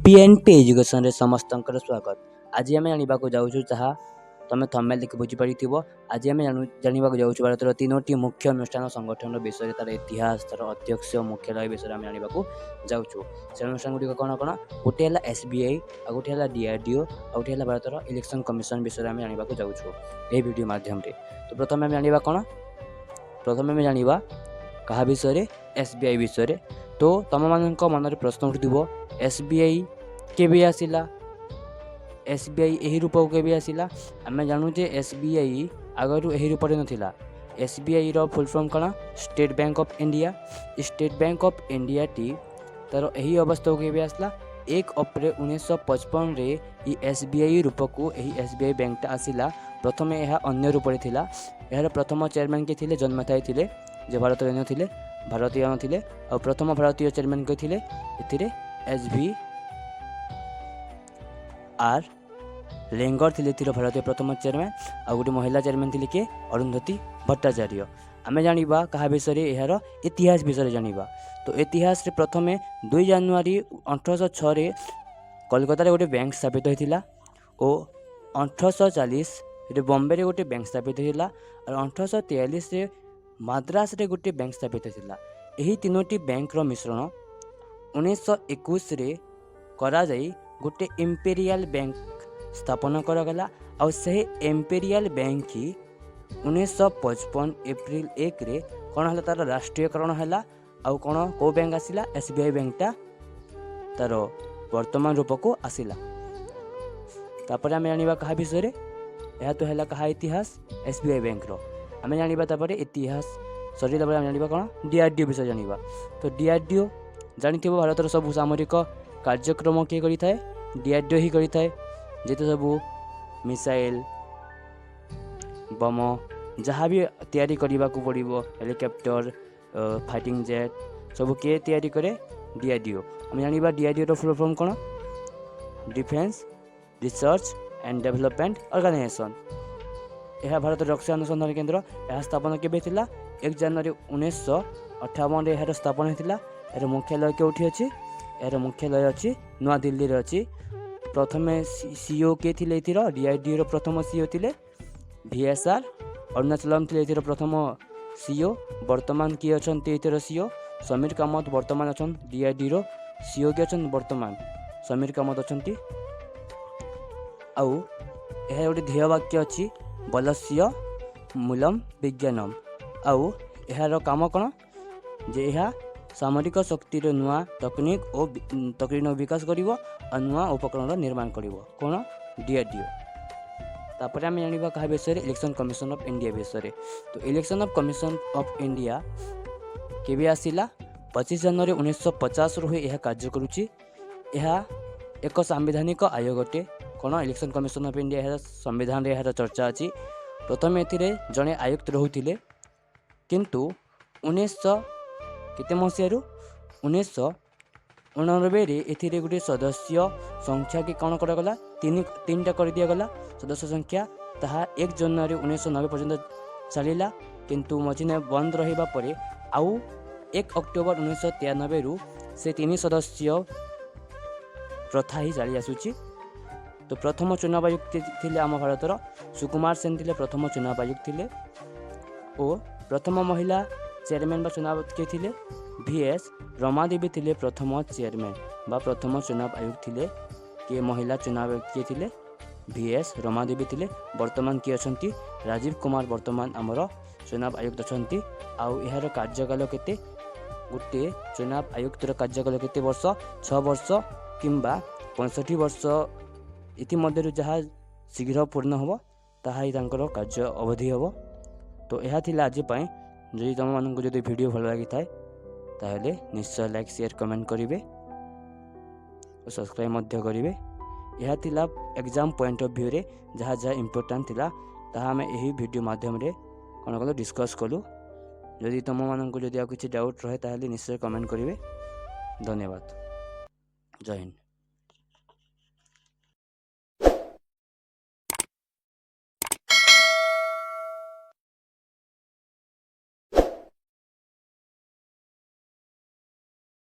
PNP education रे समस्तंकर स्वागत। आज आम जानवाक जाऊँ जहाँ तुम थंबनेल देखि बुझीपार। आज आम जानवाक जाऊँ भारतर तीनोटी मुख्य अनुष्ठान संगठन विषय तार इतिहास तार अध्यक्ष मुख्यालय विषय आम जानवाक जाऊँ। से अनुष्ठान गुड़िक कौन कौन गोटे है एसबीआई आ गोटे है डीआरडीओ आ गोटे है भारतर इलेक्शन कमिशन विषय आम जानवाक जाऊँ यह वीडियो माध्यम। तो प्रथम आम जानवा कौन प्रथम आम जानवा क्या विषय एसबीआई विषय। तो तुम मान मन प्रश्न उठुव एसबीआई केबे आसिला एसबीआई यही रूप केबे आसिला। आम जानूचे एसबीआई आगरू यही रूप नथिला। एसबीआई रो फुल फॉर्म कौन state bank of India. State bank of India T तार यही अवस्था केबे आसला 1 अप्रैल 1955 रे ई एसबीआई रूप को यही एसबीआई बैंक आसिला। प्रथम यह अन्य रूप थिला। यार प्रथम चेयरमैन के थिले जन्मथाई थिले जे भारतीय नथिले भारतीय नथिले और प्रथम भारतीय चेयरमैन के थिले एथिरे एसवी आर लेंगर थिले भारतीय प्रथम चेयरमैन आ गोटे महिला चेयरमैन थिले के अरुंधति भट्टाचार्य। आम जानिबा कहा विषय यार इतिहास विषय जानिबा। तो इतिहास रे प्रथमे 2 जनवरी 1806 रे कोलकाता रे गोटे बैंक स्थापित होइतिला और 1840 रे बॉम्बे रे गोटे बैंक स्थापित होइतिला और 1843 रे मद्रास रे गोटे बैंक स्थापित होइतिला। एही तीनोटी बैंक रो मिश्रण 1921 रे करा जाई गोटे इंपेरियल बैंक स्थापन करागला और से इंपेरियल बैंक की 1955 एप्रिल 1 रे कौन है तार राष्ट्रीयकरण है आउ कौन को बैंक आसिला एसबीआई बैंकटा तार वर्तमान रूप को आसिला। तापर आम जानवा क्या विषय यह तो है क्या इतिहास एसबीआई बैंक रो आम जानवा इतिहास सरीला आम जानवा कौन डीआरडीओ विषय जानवा। तो डीआरडीओ जानी भारत सब सामरिक कार्यक्रम किए करें डीआरडीओ ही करें जेते सबू मिसाइल बम जहाँ भी तैयारी करने को पड़ो हेलिकॉप्टर फाइटिंग जेट सब किए तैयारी करे डीआरडीओ। हम जानवा डीआरडीओ रो फुल फॉर्म कौन defence research and development organisation. यह भारत रक्षा अनुसंधान केंद्र यह स्थापना केबे थिला 1 जनवरी 1958 रे यार स्थापना होता। यार मुख्यालय केउठी अछि यार मुख्यालय अछि नवा दिल्ली रे अछि। प्रथम सीईओ के थिले एथिरो डीआरडीओ रो प्रथम सीईओ थिले वीएसआर अरुणाचलम थिले एथिरो प्रथम सीईओ। वर्तमान किए अछंती एथिरो सीईओ समीर कामत वर्तमान अछन डीआरडीओ रो सीईओ के अछन वर्तमान समीर कामत अछंती। आउ यह गोटे ध्येय वाक्य अछि बलस्य मूलम विज्ञानम। आउ यार काम कौन जे यह सामरिक शक्तिर नुआ तकनीक और तकनीक विकास कर नुआ उपकरण निर्माण कर कौन डीआरडीओ। तापर आम जानवा क्या विषय इलेक्शन कमिशन ऑफ इंडिया विषय। तो election of commission of India केबे आसिला 25 जनवरी 1950 रु यह कार्य करुच्ची। यह एक संवैधानिक आयोग अटे कौन इलेक्शन कमिशन ऑफ इंडिया यार संविधान रे यार चर्चा अच्छी। प्रथम एथिरे जड़े आयुक्त रोते किंतु 1900 केते मसीह 1989 रे एथिरे गोटे सदस्य संख्या की कौन करागला 3टा कर दिगला सदस्य संख्या ताहा 1 जनवरी 1990 पर्यंत चलिला किंतु मझिने बंद रहिबा परे आउ 1 अक्टोबर 1993 रु से 3 सदस्य प्रथा ही चली आसुची। तो प्रथम चुनाव आयुक्त थिले आम भारतर सुकुमार सेन थिले प्रथम चुनाव आयुक्त थिले और प्रथम महिला चेयरमैन बा चुनाव के थिले वीएस रमादेवी थिले प्रथम चेयरमैन बा प्रथम चुनाव आयुक्त थिले के महिला चुनाव आयुक्त के थिले वीएस रमादेवी थिले। वर्तमान किए अछंती राजीव कुमार वर्तमान आमर चुनाव आयुक्त अछंती। आउ यार कार्यकाल केते गोटे चुनाव आयुक्तर कार्यकाल केते वर्ष 6 वर्ष किंबा 65 वर्ष इतिमध्य जहाँ शीघ्र पूर्ण हम ताही तांकर कार्य अवधि हम। तो यह थिला आज पाई जदि तुम मानक जदि वीडियो भल लगी थाए ताहले निश्चय लाइक शेयर कमेंट करेंगे और सब्सक्राइब मध्य करेंगे। यह थिला एग्जाम पॉइंट ऑफ व्यू रे जहाँ जहाँ इम्पोर्टेंट थिला ताहा आम यही वीडियो माध्यम रे कौन कल डिस्कस कलु। जदि तुम मानक जदि किसी डाउट रहे ताहले निश्चय कमेंट करेंगे। धन्यवाद। जय हिंद।